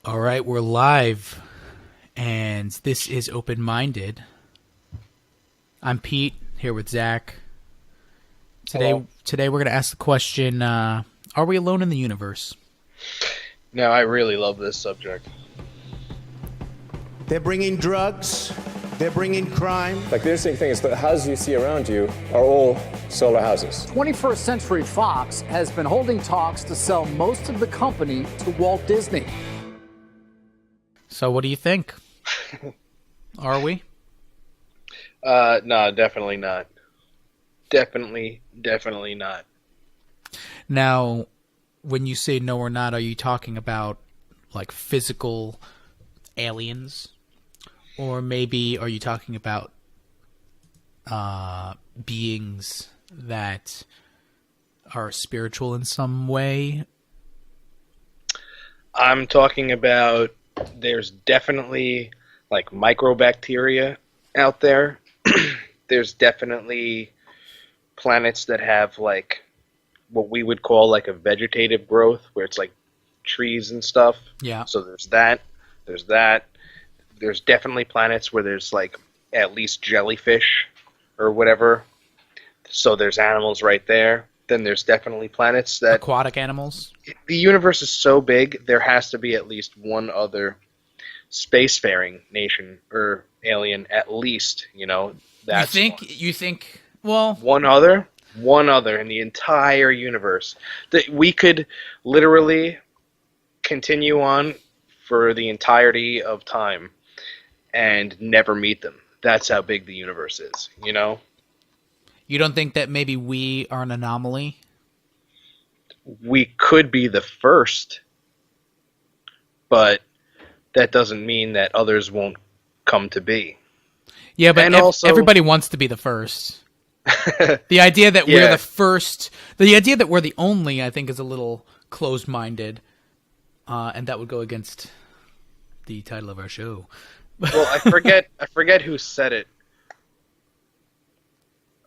All right, we're live, and this is Open Minded. I'm Pete, here with Zach. Hello. Today we're going to ask the question, are we alone in the universe? Now, I really love this subject. They're bringing drugs. They're bringing crime. Like the interesting thing is the houses you see around you are all solar houses. 21st Century Fox has been holding talks to sell most of the company to Walt Disney. So what do you think? Are we? No, definitely not. Definitely not. Now, when you say no or not, are you talking about like physical aliens? Or maybe are you talking about beings that are spiritual in some way? I'm talking about there's definitely like microbacteria out there. There's definitely planets that have like what we would call like a vegetative growth where it's like trees and stuff. Yeah. So there's that. There's that. There's definitely planets where there's like at least jellyfish or whatever. So there's animals right there. Then there's definitely planets that Aquatic animals? the universe is so big, there has to be at least one other spacefaring nation or alien, at least. That's You think? Well, one other in the entire universe that we could literally continue on for the entirety of time and never meet them. That's how big the universe is. you don't think that maybe we are an anomaly? We could be the first, but that doesn't mean that others won't come to be. Yeah, but And also- everybody wants to be the first. The idea that we're Yeah. the first, the idea that we're the only, I think, is a little closed-minded, and that would go against the title of our show. Well, I forget who said it.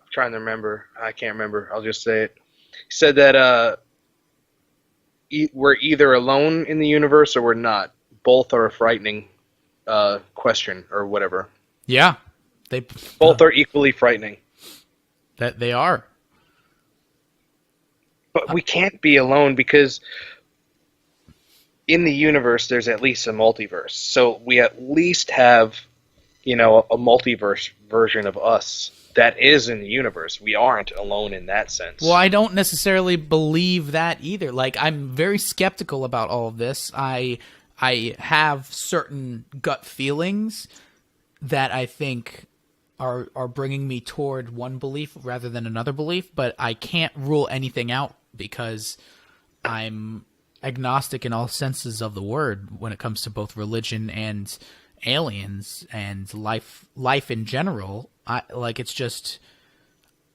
I'm trying to remember. I can't remember. I'll just say it. He said that we're either alone in the universe or we're not. Both are a frightening question or whatever. Yeah, Both are equally frightening. that they are. But we can't be alone because in the universe there's at least a multiverse. So we at least have, a multiverse version of us that is in the universe. We aren't alone in that sense. Well, I don't necessarily believe that either. Like, I'm very skeptical about all of this. I have certain gut feelings that I think are bringing me toward one belief rather than another belief, but I can't rule anything out because I'm agnostic in all senses of the word when it comes to both religion and aliens and life in general. I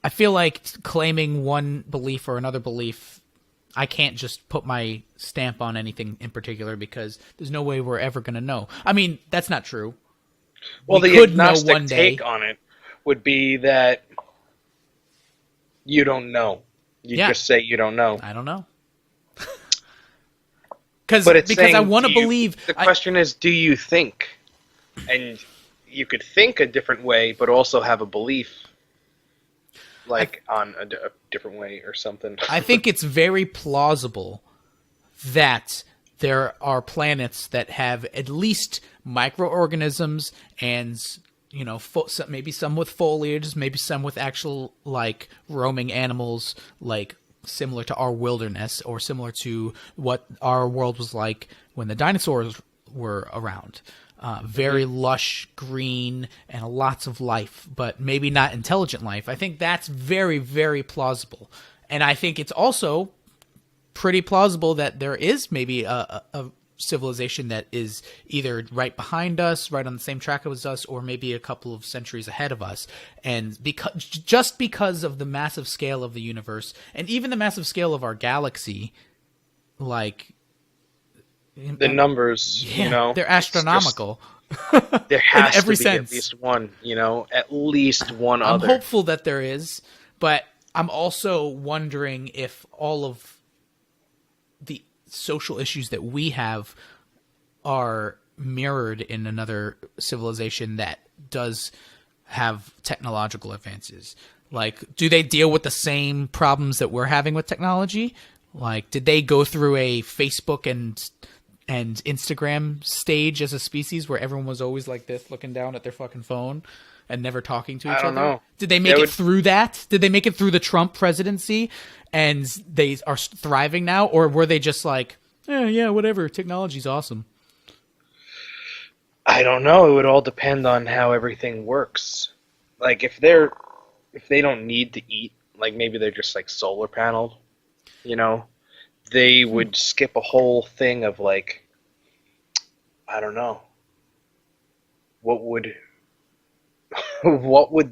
feel like claiming one belief or another belief, I can't just put my stamp on anything in particular because there's no way we're ever going to know. I mean, that's not true. Well, we the could know agnostic one day. take on it would be that you don't know. You Yeah. just say you don't know. I don't know. Because But it's I saying, want to do you- believe. The question is, do you think? And you could think a different way, but also have a belief, like on a different way or something. I think it's very plausible that there are planets that have at least microorganisms and, maybe some with foliage, maybe some with actual, like, roaming animals, like, similar to our wilderness or similar to what our world was like when the dinosaurs were around. Very lush, green, and lots of life, but maybe not intelligent life. I think that's very, very plausible. And I think it's also pretty plausible that there is maybe a civilization that is either right behind us, right on the same track as us, or maybe a couple of centuries ahead of us. And just because of the massive scale of the universe, and even the massive scale of our galaxy, like... The numbers, they're astronomical. there has every to be sense. at least one, at least one I'm other. hopeful that there is, but I'm also wondering if all of the social issues that we have are mirrored in another civilization that does have technological advances? Like, do they deal with the same problems that we're having with technology? Like, did they go through a Facebook and Instagram stage as a species where everyone was always like this, looking down at their fucking phone and never talking to each other? I don't know. Did they make it through that? Did they make it through the Trump presidency and they are thriving now? Or were they just like, yeah, whatever, technology's awesome? I don't know. It would all depend on how everything works. Like, if they don't need to eat, like maybe they're just like solar paneled, you know, they would skip a whole thing of like, I don't know. What would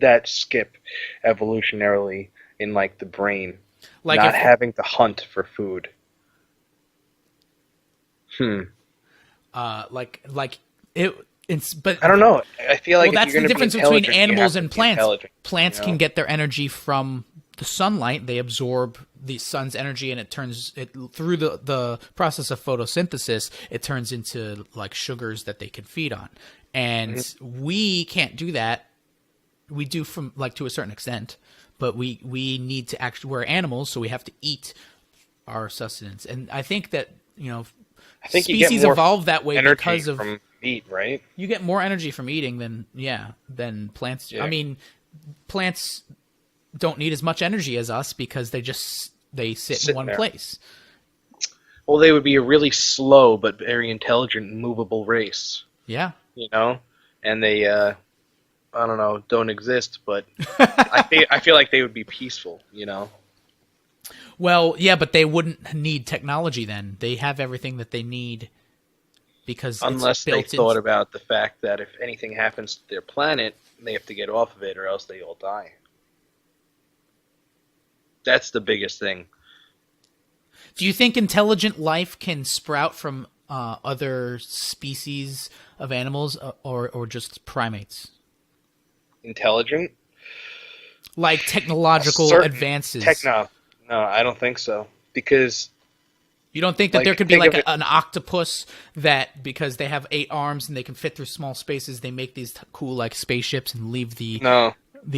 that skip evolutionarily in like the brain? Like not having to hunt for food. Like it's but I don't know. I feel like well, if that's you're the gonna be difference between intelligent, you animals have and to be plants. intelligent, Plants you know? can get their energy from the sunlight. They absorb the sun's energy, and it turns it through the process of photosynthesis. It turns into like sugars that they can feed on, and we can't do that. We do from like to a certain extent, but we need to actually. We're animals, so we have to eat our sustenance, and I think that I think you species get more evolved that way energy because of from meat, right? you get more energy from eating than plants do. Yeah. I mean, plants don't need as much energy as us because they sit in one there. place. Well, they would be a really slow but very intelligent, movable race, Yeah. you know? And they, I don't know, don't exist, but I feel like they would be peaceful, you know? Well, yeah, but they wouldn't need technology then. They have everything that they need because Unless it's they built thought into... about the fact that if anything happens to their planet, they have to get off of it or else they all die. That's the biggest thing. Do you think intelligent life can sprout from other species of animals or just primates? Intelligent? Like technological Certain advances. No, I don't think so. Because You don't think that Like, there could be think like of it- an octopus that because they have 8 arms and they can fit through small spaces, they make these cool like spaceships and leave the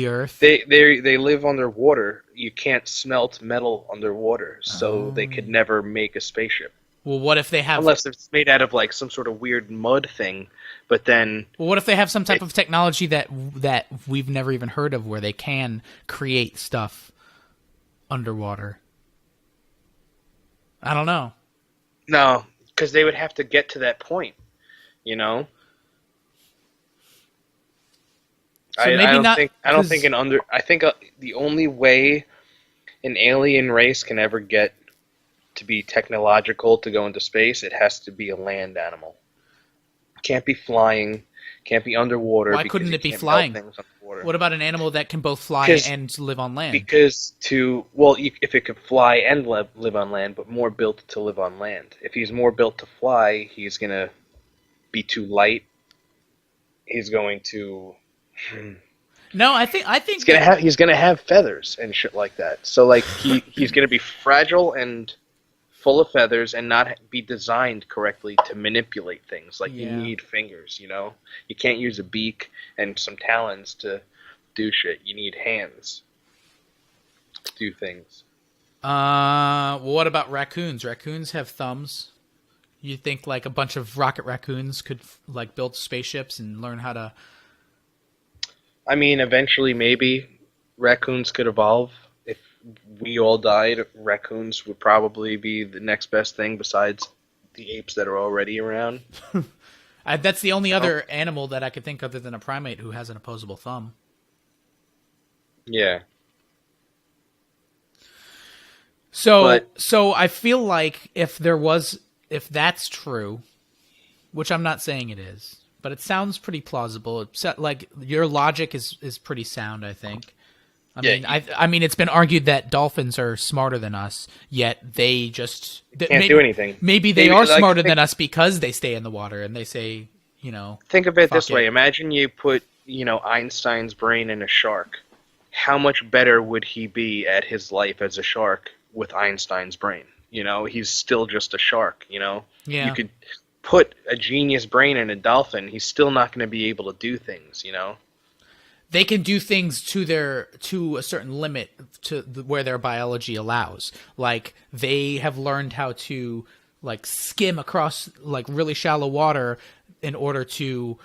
Earth? they live underwater. You can't smelt metal underwater, so they could never make a spaceship. Well, what if they have? Unless it's made out of like some sort of weird mud thing, but then Well, what if they have some type of technology that we've never even heard of, where they can create stuff underwater? I don't know. no, because they would have to get to that point, you know. So maybe not. I don't 'cause- think I think the only way an alien race can ever get to be technological to go into space, it has to be a land animal. Can't be flying. Can't be underwater. Why because couldn't you it be can't flying? melt things underwater. What about an animal that can both fly Because- and live on land? Because if it could fly and live on land, but more built to live on land. If he's more built to fly, he's gonna be too light. He's going to. No, I think He's gonna have feathers and shit like that. So like he's gonna be fragile and full of feathers and not be designed correctly to manipulate things. Like you Yeah. need fingers, you know. You can't use a beak and some talons to do shit. You need hands to do things. Well, what about raccoons? Raccoons have thumbs. You think like a bunch of rocket raccoons could like build spaceships and learn how to? I mean, eventually maybe raccoons could evolve. If we all died, raccoons would probably be the next best thing besides the apes that are already around. That's the only other animal that I could think other than a primate who has an opposable thumb. Yeah. So I feel like if that's true, which I'm not saying it is, but it sounds pretty plausible. Like your logic is pretty sound, I think. I mean, it's been argued that dolphins are smarter than us, yet they just can't do anything. Maybe they Maybe, are like, smarter than us because they stay in the water and they say, Think of it fuck this way. it. Imagine you put, Einstein's brain in a shark. How much better would he be at his life as a shark with Einstein's brain? He's still just a shark, Yeah. You could put a genius brain in a dolphin, he's still not going to be able to do things, you know? They can do things to a certain limit where their biology allows. Like they have learned how to like skim across like really shallow water in order to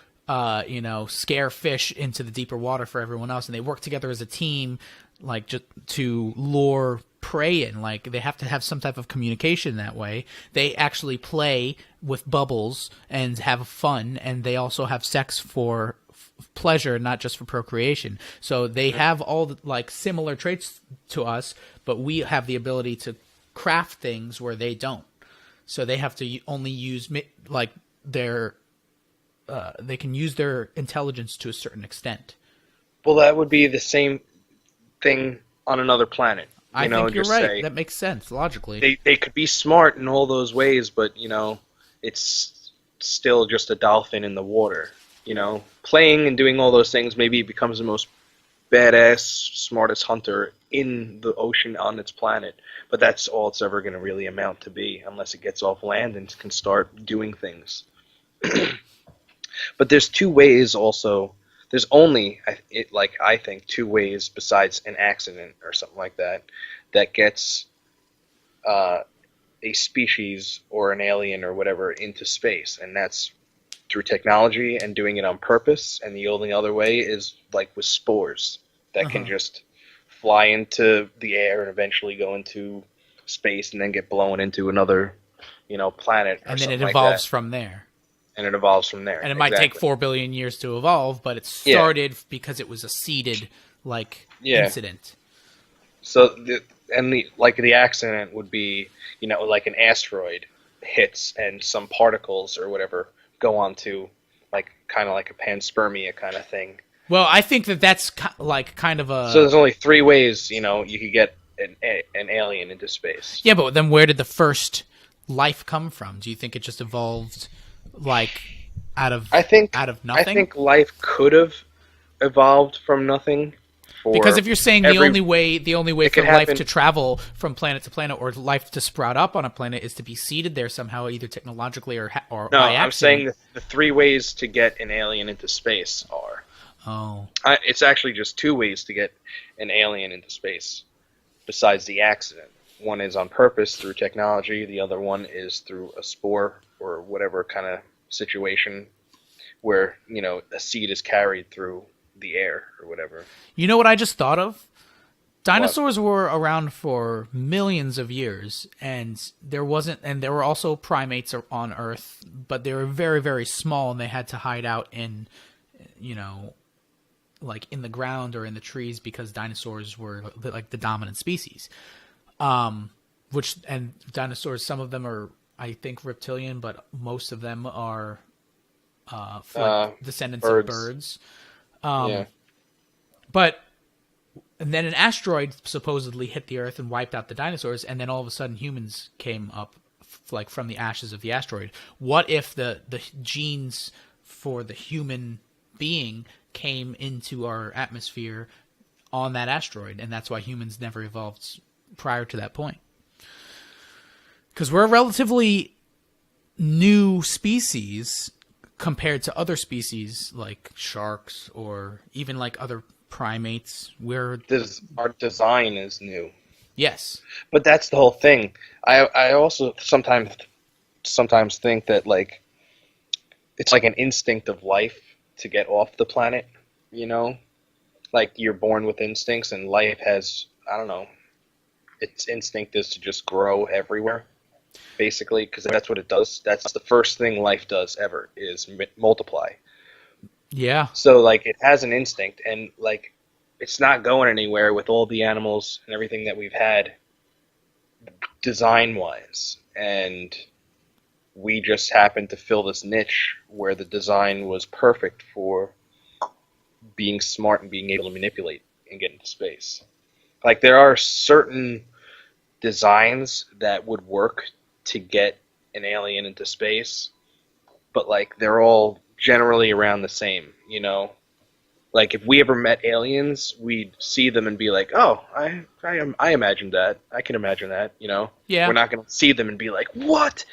scare fish into the deeper water for everyone else, and they work together as a team, like just to lure prey in. Like they have to have some type of communication that way. They actually play with bubbles and have fun, and they also have sex for pleasure, not just for procreation. So they have all the, like similar traits to us, but we have the ability to craft things where they don't. So they have to only use like their they can use their intelligence to a certain extent. Well, that would be the same thing on another planet. I think you're right. That makes sense logically. They could be smart in all those ways, but it's still just a dolphin in the water. Playing and doing all those things, maybe it becomes the most badass, smartest hunter in the ocean on its planet. But that's all it's ever going to really amount to be, unless it gets off land and can start doing things. But there's two ways also. There's only, I think, two ways besides an accident or something like that gets a species or an alien or whatever into space, and that's through technology and doing it on purpose. And the only other way is like with spores that can just fly into the air and eventually go into space and then get blown into another, planet. And then it evolves from there. And it evolves from there. And it might take 4 billion years to evolve, but it started because it was a seeded incident. So the accident would be, like an asteroid hits and some particles or whatever go on to kind of like a panspermia kind of thing. Well, I think that's kind of a... So there's only three ways, you could get an alien into space. Yeah, but then where did the first life come from? Do you think it just evolved out of nothing? I think life could have evolved from nothing. Because if you're saying the only way for life to travel from planet to planet or life to sprout up on a planet is to be seeded there somehow, either technologically or by accident. I'm saying the three ways to get an alien into space are. Oh. It's actually just two ways to get an alien into space besides the accident. One is on purpose through technology. The other one is through a spore or whatever kind of situation where, a seed is carried through the air or whatever. You know what I just thought of? Dinosaurs were around for millions of years, and there were also primates on Earth, but they were very, very small, and they had to hide out in, in the ground or in the trees because dinosaurs were like the dominant species. And dinosaurs, some of them are, I think, reptilian, but most of them are descendants of birds. But and then an asteroid supposedly hit the Earth and wiped out the dinosaurs, and then all of a sudden humans came up from the ashes of the asteroid. What if the genes for the human being came into our atmosphere on that asteroid, and that's why humans never evolved prior to that point? Because we're a relatively new species compared to other species like sharks or even like other primates. Our design is new. Yes. But that's the whole thing. I also sometimes think that it's like an instinct of life to get off the planet, Like you're born with instincts and life has, I don't know, its instinct is to just grow everywhere. Basically, because that's what it does. That's the first thing life does ever is multiply. Yeah. So it has an instinct, and it's not going anywhere with all the animals and everything that we've had, design wise, and we just happened to fill this niche where the design was perfect for being smart and being able to manipulate and get into space. There are certain designs that would work to get an alien into space, but they're all generally around the same, If we ever met aliens, we'd see them and be like, "Oh, I imagined that. I can imagine that," Yeah. We're not going to see them and be like, "What?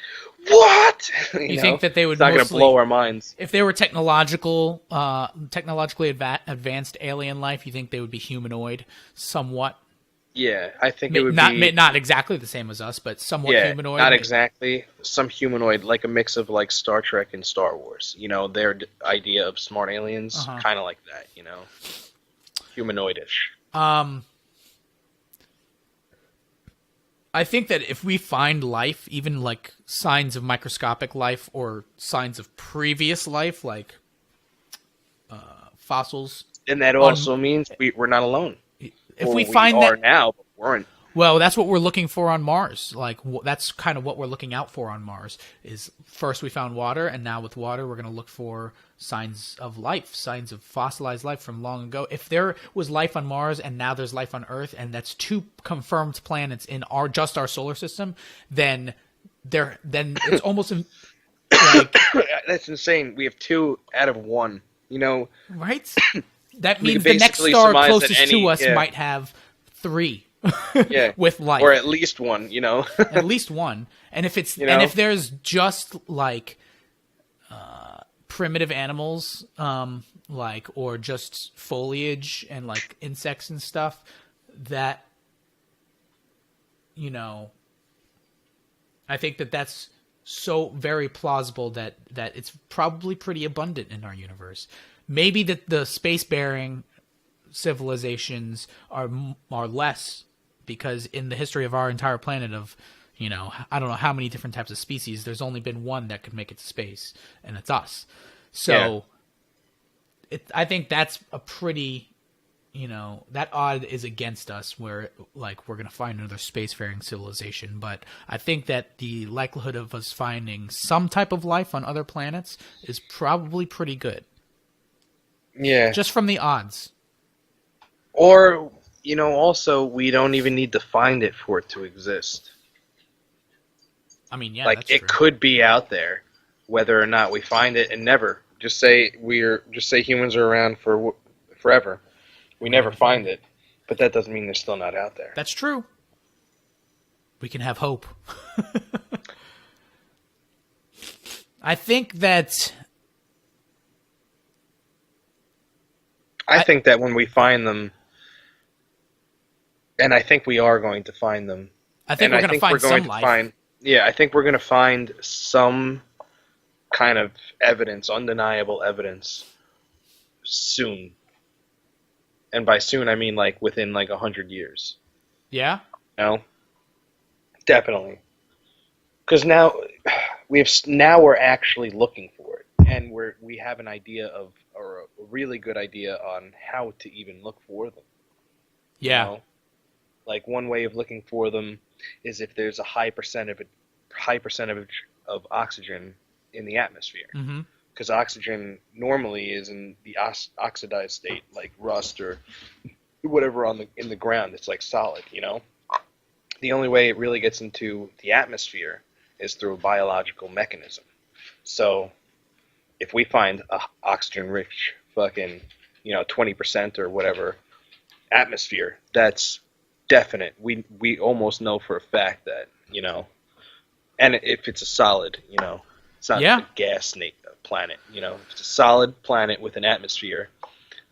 what? You think that they would It's not going to mostly- blow our minds. If they were technologically advanced alien life, you think they would be humanoid, somewhat? Yeah, I think it would Not be not exactly the same as us, but somewhat humanoid. not exactly. Some humanoid, like a mix of like Star Trek and Star Wars. You know, their idea of smart aliens, kind of like that. You know, humanoidish. I think that if we find life, even like signs of microscopic life or signs of previous life, like fossils, And that also means we're not alone. if Well, we find are that, now, but weren't. well, that's what we're looking for on Mars. Like that's kind of what we're looking out for on Mars. Is first we found water, and now with water, we're going to look for signs of life, signs of fossilized life from long ago. If there was life on Mars and now there's life on Earth, and that's two confirmed planets in our solar system, then it's almost like That's insane. We have 2 out of 1. You know, right. That We means can the next basically star surmise that closest to us yeah. might have 3 yeah, with life. or at least 1. You know, At least one. And if it's You know? and if there's just like primitive animals, like or just foliage and like insects and stuff, that I think that that's so very plausible that it's probably pretty abundant in our universe. Maybe that the space-bearing civilizations are less, because in the history of our entire planet of, I don't know how many different types of species, there's only been one that could make it to space, and it's us. So I think that's a pretty, that odd is against us, where like we're going to find another spacefaring civilization. But I think that the likelihood of us finding some type of life on other planets is probably pretty good, yeah. just from the odds. Or also we don't even need to find it for it to exist. I mean, yeah, Like that's it true. could be out there, whether or not we find it, and never just say humans are around for forever. We never find it, but that doesn't mean they're still not out there. That's true. We can have hope. I think that I think that when we find them, and I think we are going to find them. we're going to find some life. I think we're going to find some kind of evidence, undeniable evidence, soon. And by soon, I mean like within like 100 years. Yeah. No, definitely. Because now we're actually looking for it, and we have an idea of, or a really good idea on how to even look for them. Yeah. You know? Like one way of looking for them is if there's a high percentage of oxygen in the atmosphere. Mm-hmm. Because oxygen normally is in the oxidized state, like rust or whatever in the ground. It's like solid, The only way it really gets into the atmosphere is through a biological mechanism. So if we find a oxygen-rich fucking, 20% or whatever atmosphere, that's definite. We almost know for a fact that, and if it's a solid, it's not a gas planet, if it's a solid planet with an atmosphere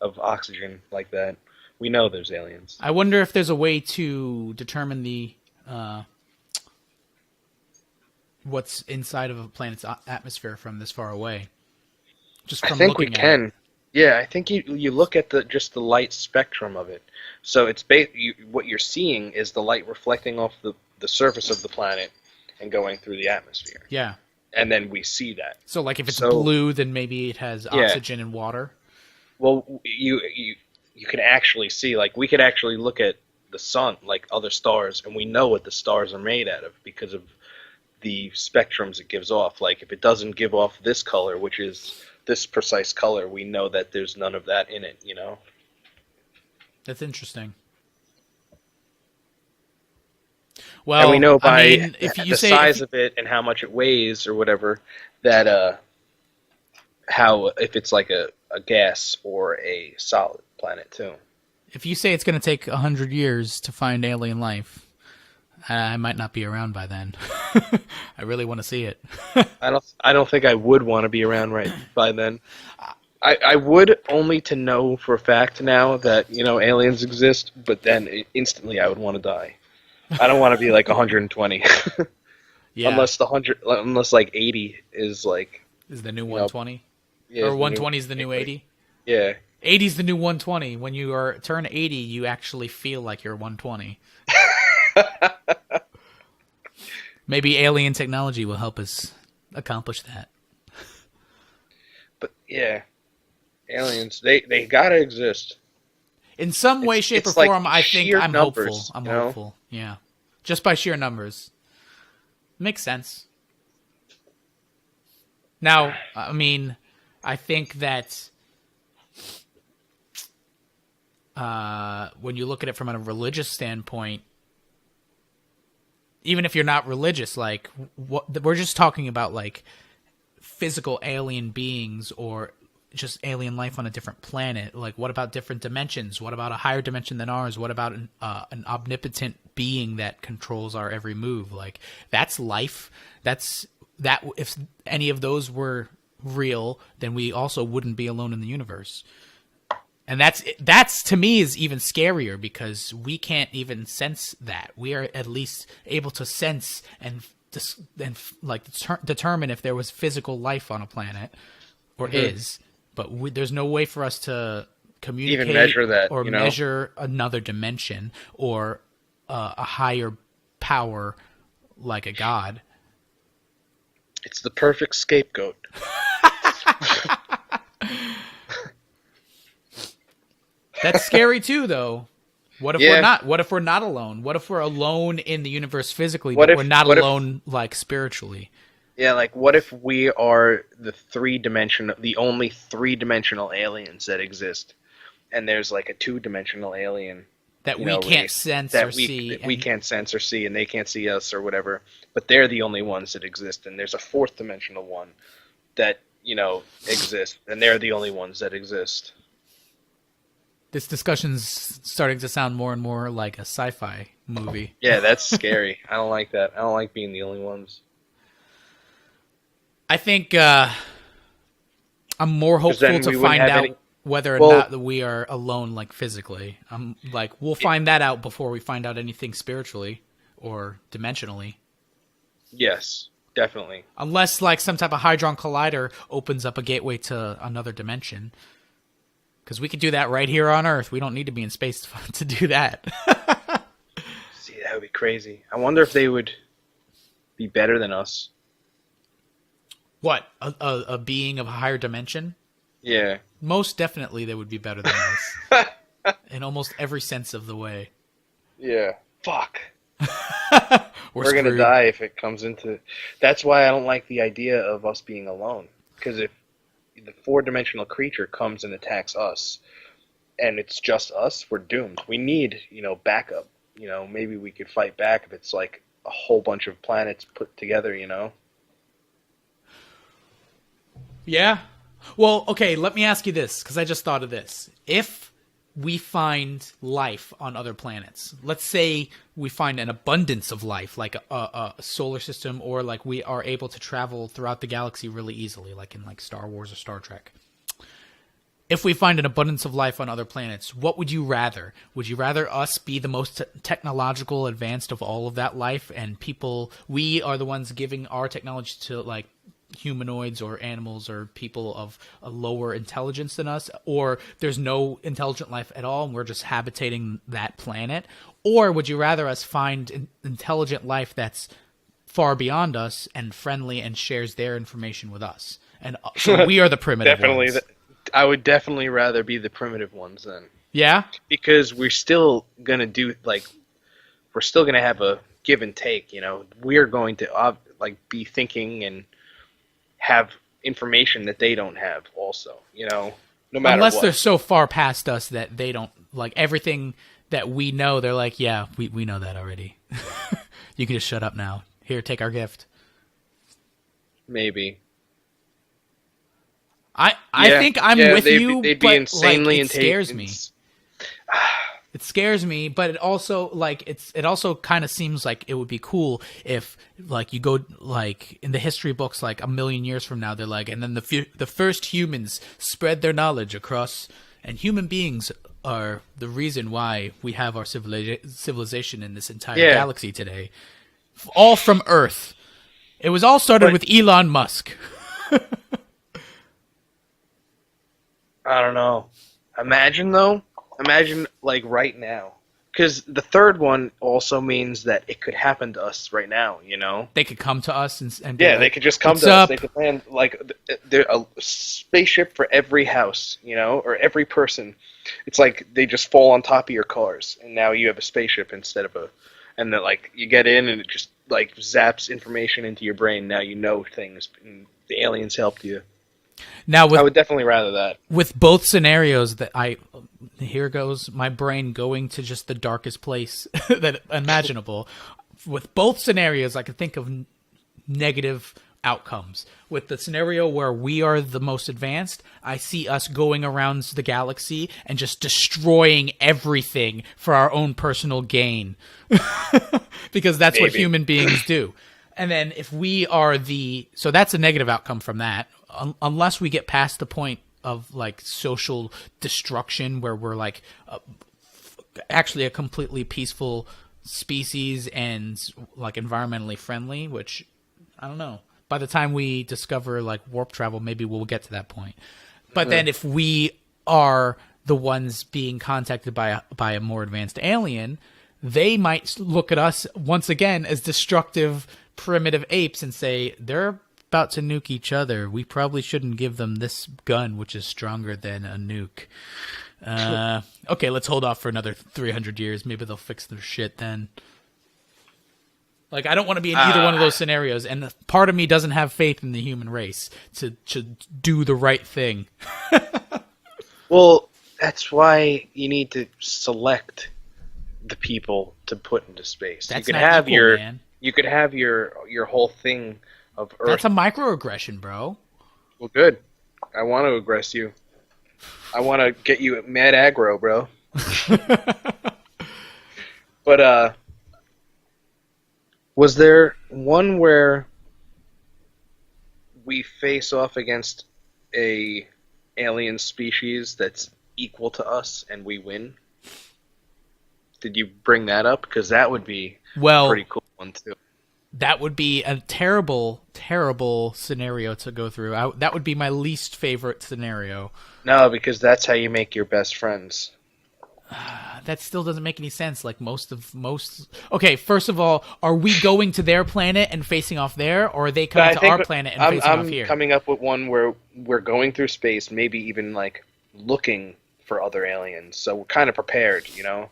of oxygen like that, we know there's aliens. I wonder if there's a way to determine the what's inside of a planet's atmosphere from this far away. Just from I think we looking at can. it. Yeah, I think you look at just the light spectrum of it. So it's what you're seeing is the light reflecting off the surface of the planet and going through the atmosphere. Yeah. And then we see that. So like if it's blue, then maybe it has oxygen and water. Well, you can actually see, like, we could actually look at the sun, like other stars, and we know what the stars are made out of because of the spectrums it gives off. Like, if it doesn't give off this color, which is this precise color, we know that there's none of that in it, That's interesting. Well, and we know by if you the size of it and how much it weighs or whatever, that if it's like a gas or a solid planet too. If you say it's going to take 100 years to find alien life, I might not be around by then. I really want to see it. I don't think I would want to be around right by then. I would, only to know for a fact now that, aliens exist, but then instantly I would want to die. I don't want to be like 120. Yeah. Unless like 80 is like Is the new 120? yeah, Or 120 is the new 80? Yeah. 80 is the new 120. When you turn 80, you actually feel like you're 120. Maybe alien technology will help us accomplish that. But yeah, aliens, they gotta exist. In some way, shape, or it's like form, I think sheer I'm numbers, hopeful. I'm you know? hopeful. Yeah. Just by sheer numbers. Makes sense. Now, I mean, I think that when you look at it from a religious standpoint, even if you're not religious, like we're just talking about like physical alien beings or just alien life on a different planet. Like, what about different dimensions? What about a higher dimension than ours? What about an omnipotent being that controls our every move? Like, that's life. That if any of those were real, then we also wouldn't be alone in the universe. And that's to me is even scarier because we can't even sense that. We are at least able to sense and determine if there was physical life on a planet or is, but there's no way for us to communicate Even measure that, or measure another dimension or a higher power like a god. It's the perfect scapegoat. That's scary too, though. What if Yeah. we're not? What if we're not alone? What if we're alone in the universe physically, What but if- we're not what if- alone like spiritually? Yeah, like what if we are the only three-dimensional aliens that exist, and there's like a two-dimensional alien That we know, can't race sense that or see. that we and- can't sense or see, and they can't see us or whatever. But they're the only ones that exist, and there's a fourth-dimensional one that exists, and they're the only ones that exist. This discussion's starting to sound more and more like a sci-fi movie. Yeah, that's scary. I don't like that. I don't like being the only ones. I think I'm more hopeful then to we wouldn't find have out any- whether or Well- not that we are alone, like physically. I'm like, we'll find that out before we find out anything spiritually or dimensionally. Yes, definitely. Unless, like, some type of Hadron Collider opens up a gateway to another dimension. Because we could do that right here on Earth. We don't need to be in space to do that. See, that would be crazy. I wonder if they would be better than us. What? A being of a higher dimension? Yeah. Most definitely they would be better than us. In almost every sense of the way. Yeah. Fuck. We're gonna screwed. die if it comes into. That's why I don't like the idea of us being alone. Because if the four-dimensional creature comes and attacks us, and it's just us, we're doomed. We need, backup. Maybe we could fight back if it's like a whole bunch of planets put together. Yeah. Well, okay, let me ask you this, because I just thought of this. If we find life on other planets, let's say we find an abundance of life, like a solar system, or like we are able to travel throughout the galaxy really easily, like in like Star Wars or Star Trek. If we find an abundance of life on other planets, what would you rather? Would you rather us be the most technological advanced of all of that life, and we are the ones giving our technology to like humanoids or animals or people of a lower intelligence than us, or there's no intelligent life at all and we're just habitating that planet? Or would you rather us find intelligent life that's far beyond us and friendly and shares their information with us, and so we are the primitive Definitely. ones? I would definitely rather be the primitive ones then. Yeah. Because we're still gonna we're still gonna have a give and take. We're going to be thinking and have information that they don't have. Also, no matter Unless what. they're so far past us that they don't like everything that we know. They're like, yeah, we know that already. You can just shut up now. Here, take our gift. Maybe. I think I'm with you, they'd but be insanely like, it scares me. It scares me, but it also it also kind of seems like it would be cool if like you go like in the history books like a million years from now they're like, and then the first humans spread their knowledge across, and human beings are the reason why we have our civilization in this entire galaxy today, all from Earth. It was all started with Elon Musk. I don't know. Imagine like right now, because the third one also means that it could happen to us right now. You know, They could come to us and be yeah, like, they could just come "What's to us. up?" They could land like there a spaceship for every house, you know, or every person. It's like they just fall on top of your cars, and now you have a spaceship instead of a. And then like you get in, and it just like zaps information into your brain. Now you know things. And the aliens helped you. Now I would definitely rather that. with both scenarios here goes my brain going to just the darkest place that imaginable. With both scenarios, I can think of negative outcomes. With the scenario where we are the most advanced, I see us going around the galaxy and just destroying everything for our own personal gain. Because that's what human beings do. And then if we are so that's a negative outcome from that. Unless we get past the point of like social destruction where we're like actually a completely peaceful species and like environmentally friendly, which I don't know. By the time we discover like warp travel, maybe we'll get to that point. But then if we are the ones being contacted by a more advanced alien, they might look at us once again as destructive primitive apes and say they're about to nuke each other. We probably shouldn't give them this gun, which is stronger than a nuke. Okay, let's hold off for another 300 years. Maybe they'll fix their shit then. Like, I don't want to be in either one of those scenarios, and part of me doesn't have faith in the human race to do the right thing. Well, that's why you need to select the people to put into space. That's you could not have equal, man. You could have your whole thing of Earth. That's a microaggression, bro. Well, good. I want to aggress you. I want to get you mad aggro, bro. But was there one where we face off against a alien species that's equal to us and we win? Did you bring that up? Because that would be a pretty cool one too. That would be a terrible, terrible scenario to go through. That would be my least favorite scenario. No, because that's how you make your best friends. That still doesn't make any sense. Like most. Okay, first of all, are we going to their planet and facing off there, or are they coming to our planet and facing off here? I'm coming up with one where we're going through space, maybe even like looking for other aliens. So we're kind of prepared, you know,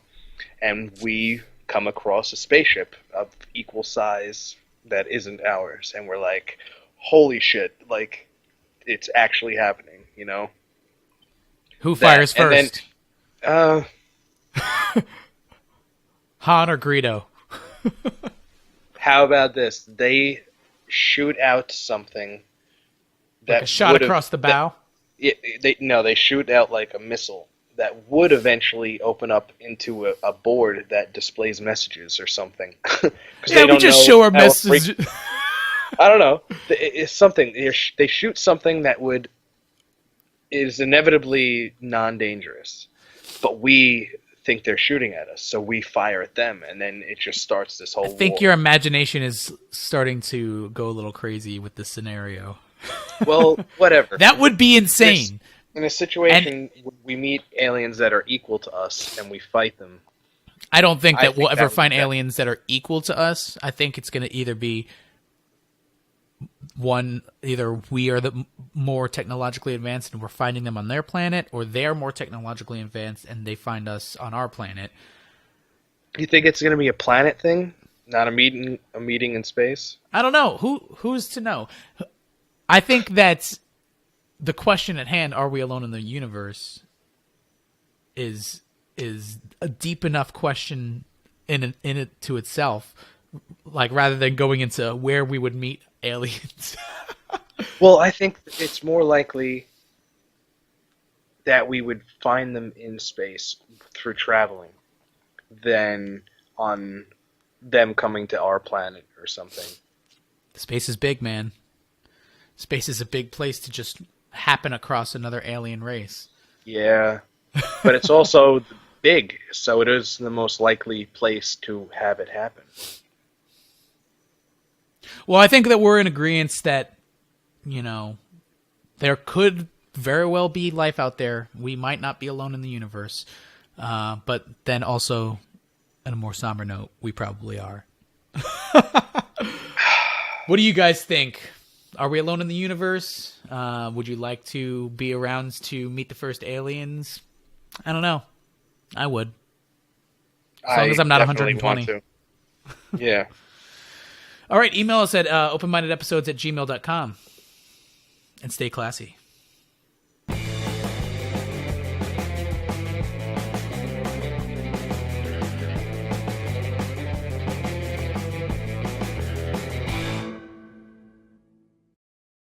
and we come across a spaceship of equal size that isn't ours, and we're like, holy shit, like it's actually happening, you know? Who fires first? And then, Han or Greedo? how about this? They shoot out something that Like a shot across the bow? They shoot out like a missile that would eventually open up into a board that displays messages or something. Yeah, we just show our messages. I don't know. It's something. They shoot something that is inevitably non-dangerous, but we think they're shooting at us, so we fire at them, and then it just starts this whole. I think war. your imagination is starting to go a little crazy with this scenario. Well, whatever. That would be insane. In a situation where we meet aliens that are equal to us and we fight them. I don't think that we'll ever find that- aliens that are equal to us. I think it's going to either be either we are the more technologically advanced and we're finding them on their planet, or they're more technologically advanced and they find us on our planet. You think it's going to be a planet thing, not a meeting in space? I don't know. Who's to know? I think that the question at hand, are we alone in the universe, is a deep enough question in it to itself, like rather than going into where we would meet aliens. Well, I think it's more likely that we would find them in space through traveling. than on them coming to our planet or something. Space is big, man. Space is a big place to just happen across another alien race. Yeah, but it's also big, so it is the most likely place to have it happen. Well, I think that we're in agreement that, you know, there could very well be life out there. We might not be alone in the universe. But then also, on a more somber note, we probably are. What do you guys think? Are we alone in the universe? Would you like to be around to meet the first aliens? I don't know. I would. As long as I'm not definitely 120. want to. Yeah. All right, email us at openmindedepisodes@gmail.com. And stay classy.